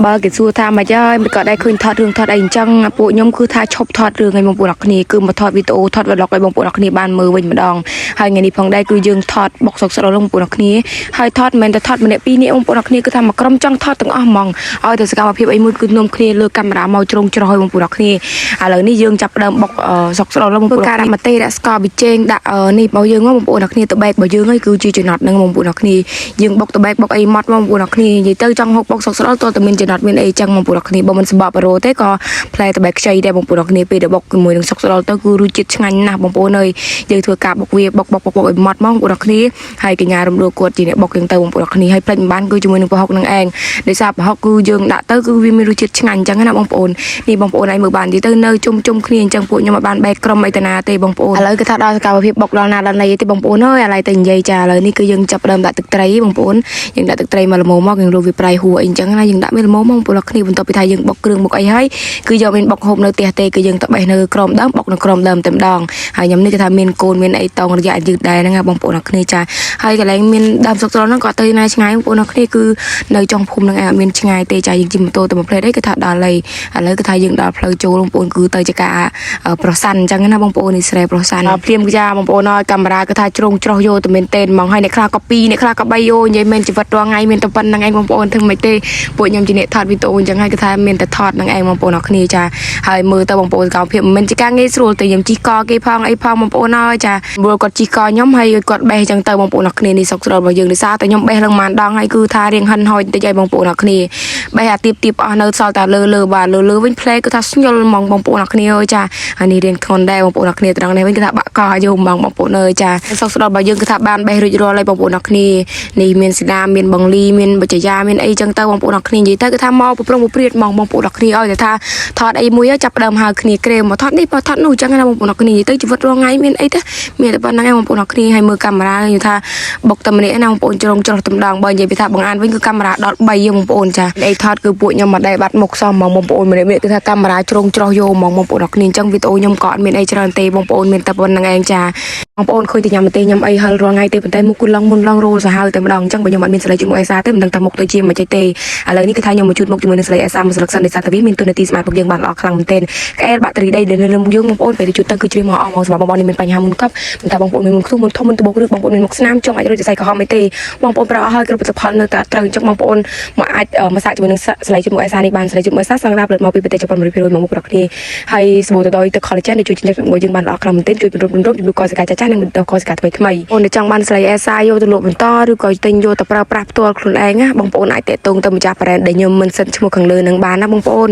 បើគេសួរថាមកហើយមិនក៏ដែរឃើញថតរឿងថតអីអញ្ចឹងពួកខ្ញុំគឺថាឈប់ថតរឿងឲ្យបងប្អូនអរគ្នាគឺមកថតវីដេអូថត vlog ឲ្យបងប្អូនអរគ្នាបានមើលវិញម្ដងហើយថ្ងៃនេះផងដែរគឺយើងថតបុកសុកស្រួលបងប្អូនអរគ្នាហើយថតមិនមែនតែថតម្នាក់ពីរនាក់បងប្អូនអរគ្នាគឺថាមកក្រុមចង់ថតទាំងអស់ហ្មងឲ្យតែសកម្មភាពអីមួយគឺនាំគ្នាលើកាមេរ៉ាមកជ្រុងច្រោះឲ្យបងប្អូនអរគ្នាឥឡូវនេះយើងចាប់ផ្ដើមបុកសុកស្រួលបងប្អូនការដាក់ម្ទេសដាក់ស្ករប៊ីចេងដាក់នេះរបស់យើងបងប្អូនអរគ្នាទៅបែករបស់យើងហើយគឺជាចំណត់ហ្នឹងបងប្អូនអរគ្នាយើងបុកទៅបែកបុកអីម៉ត់បងប្អូនអរគ្នានិយាយទៅចង់ហូបបុកសុកស្រួលតើតែមានចំណត់មានអីចឹងបងប្អូនអរគ្នាបើមិនសម្បកបរោទេក៏ផ្លែតបែកខ្ចីដែរបងប្អូនអរគ្នាពេលដែលបុកជាមួយនឹងសុកស្រួលទៅគឺរសជាតិឆ្ងាញ់ណាស់បងប្អូនអើយយើងធ្វើការបុកវាបុកឲ្យម៉ត់ហ្មងបងប្អូនអរគ្នាហើយកញ្ញារំលោះគាត់ជាអ្នកបុកយើងទៅបងប្អូនអរគ្នាហើយផ្លេចមិនបានគឺជាមួយនឹងប្រហុកនឹងឯងដោយសារប្រហុកគឺយើងដាក់ទៅគឺវាមានរសជាតិឆ្ងាញ់អញ្ចឹងណាបងប្អូននេះបងប្អូនឯងមើលបាននិយាយទៅនៅជុំគ្នាអញ្ចឹងពួកខ្ញុំអត់បានបែកក្រុមអីតាណាទេបងប្អូនឥឡូវគឺថាដល់សកម្មភាពបុកដល់ណាដល់ណីទេបងប្អូនអើយឥឡូវទៅនិយាយចាឥឡូវនេះគឺយើងចាប់ផ្ដើមដាក់ទឹកត្រីបងប្អូនយើងដាក់ទឹកត្រីមកល្មមមកយើងរោវាប្រៃហួរអីអញ្ចឹងណាយើងដាក់វាល្មមបងប្អូនអរគ្នាបន្ទាប់ពីថាយើងបុកគ្រឿងបុកអីហើយគឺយកមានបុកហូបនៅផ្ទះទេគឺយើងទៅបេះនៅក្រោមដើមបុកនៅក្រោមដើមតែម្ដងហើយខ្ញុំនេះគឺថាមានកូនមានអីតងរយៈយឺតដែរហ្នឹងណាបងប្អូនអរគ្នាចាហើយកន្លែងមានដើមសុកស្រួលហ្នឹងក៏ទៅណាឆ្ងាយបងប្អូនអរគ្នាគឺនៅចុងភូមិហ្នឹងឯងអត់មានឆ្ងាយទេចាយើងជិះម៉ូតូទៅមួយផ្លេតអីគឺថាដល់ហើយឥឡូវគឺថាយើងដល់ផ្លូវចូលបងប្អូនគឺទៅជាការប្រសានអញ្ចឹងណាបងប្អូននេះស្រែប្រសានព្រាមគឺចាបងប្អូនហើយកាមេរ៉ាគឺថាជ្រុងច្រោះយកទៅមែនទេហ្មងហើយអ្នកខ្លះក៏2អ្នកខ្លះក៏3យកនិយាយមែនជីវិតរាល់ថ្ងៃមានតែប៉ុណ្្នឹងឯងបងប្អូនធ្វើមិនទេពួកខ្ញុំជាអ្នកថតវីដេអូអញ្ចឹងហើយគឺថាមានតែថតនឹងឯងបងប្អូនអរគ្នាចាហើយមើលទៅបងប្អូនសកម្មភាពមិនមែនជាការងាយស្រួលទេខ្ញុំជីកគេផងអីផងបងប្អូនហើយចាព្រោះគាត់ជីកខ្ញុំហើយគាត់បេះអញ្ចឹងទៅបងប្អូនអរគ្នានេះសុកស្រួលរបស់យើងដោយសារតែខ្ញុំបេះឡើងបានដងហើយគឺថារៀងហិនហោចបន្តិចឲ្យបងប្អូនអរគ្នាបេះអាទៀបអស់នៅសល់តែលើបាទលើវិញផ្លែគឺថាស្ញុលហ្មងបងប្អូនអរគ្នាអើយចាហើយនេះរៀងធ្ងន់ដែរបងប្អូនអរគ្នាត្រង់នេះវិញគឺថាបាក់កោយកហ្មងបងប្អូនអើយចាសុកស្រួលរបស់យើងគឺថាបានបេះរួចរាល់ហើយបងប្អូនអរគ្នានេះមានស៊ីដាមានបងលីមានបច្ចាយាមានអីចឹងទៅបងប្អូនអរគ្នានិយាយទៅគឺថាមកប្រងព្រាតហ្មងបងប្អូនអរគ្នាឲ្យតែថាថតអីមួយចាប់ផ្ដើមហៅគ្នាក្រេមមកថតនេះបើថតនោះចឹងណាបងប្អូនអរគ្នានិយាយទៅជីវិតរាល់ថ្ងៃមានអីទេមានតែប៉ុណ្្នឹងឯងបងប្អូនអរគ្នាហើយមើលកាមេរ៉ានិយាយថាបុកតែម្នាក់ណាបងប្អូនច្រងច្រោះតែម្ដងបើនិយាយពីថាបងអានវិញគឺកាមេរ៉ាដល់3បងប្អូនចាអីថតគឺពួកខ្ញុំមកដែរបាត់មុខសោះហ្មងបងប្អូនម្នាក់គឺថាកាមេរ៉ាច្រងច្រោះយកហ្មងបងប្អូនអរគ្នាអញ្ចឹងវីដេអូខ្ញុំក៏អត់មានអីច្រើនទេបងប្អូនមានតែប៉ុណ្្នឹងឯងចាបងប្អូនឃើញតែញ៉ាំម្ទេសញ៉ាំអីហិលរាល់ថ្ងៃទេប៉ុន្តែមុខគឺឡងមុនឡងរោលសាហាវតែម្ដងអញ្ចឹងបើខ្ញុំអត់មានស្លេកជាមួយអេសាទេមិនដឹងថាមុខទៅជាមិនចេះទេឥឡូវនេះគឺថាខ្ញុំមកជូតមុខជាមួយនឹងស្លេកអេសាមួយស្លឹកសិនដោយសារតែវាមានទូនាទីស្មាតពុកយើងបានល្អខ្លាំងមែនទែនក្អែលបាក់តេរីដីដែលនៅលើមុខយើងបងប្អូនពេលទៅជូតទៅគឺជ្រាបមកអស់មកសម្រាប់បងប្អូននេះមានបញ្ហាមុនកប់មិនថាបងប្អូនមានមុខខ្ទស់មុនធំមុនត្បូងឬបងប្អូនមានមុខស្នាមចង់អាចរត់ចសៃក្រហមអីទេបងប្អូនប្រើអស់ហើយគ្រប់ផលិតផលនៅតែត្រូវអញ្ចឹងបងប្អូនមកអាចមកសាកជាមួយនឹងស្លេកជាមួយអេសានេះបានស្លេកជាមួយអេសាសង្ដាផលិតមកពីប្រទេសជប៉ុន 100% មកមុខប្រកគ្នាហើយស្បូតដោយទឹក collagen ដែលជួយចិញ្ចឹមមួយយើងបានល្អខ្លាំងមែនទែនជួយពង្រឹងជំនួយកសកាចាស់និងបន្តកសកាថ្មីអូនចង់បានស្លេកអេសាយកទៅលក់បន្តឬក៏ទិញយកទៅប្រើប្រាស់ផ្ទាល់ខ្លួនឯងណាបងប្អូនអាចតាក់ទងទៅម្ចាស់ brand ដែលខ្ញុំមិនសិនឈ្មោះខាងលើនឹងបានណាបងប្អូន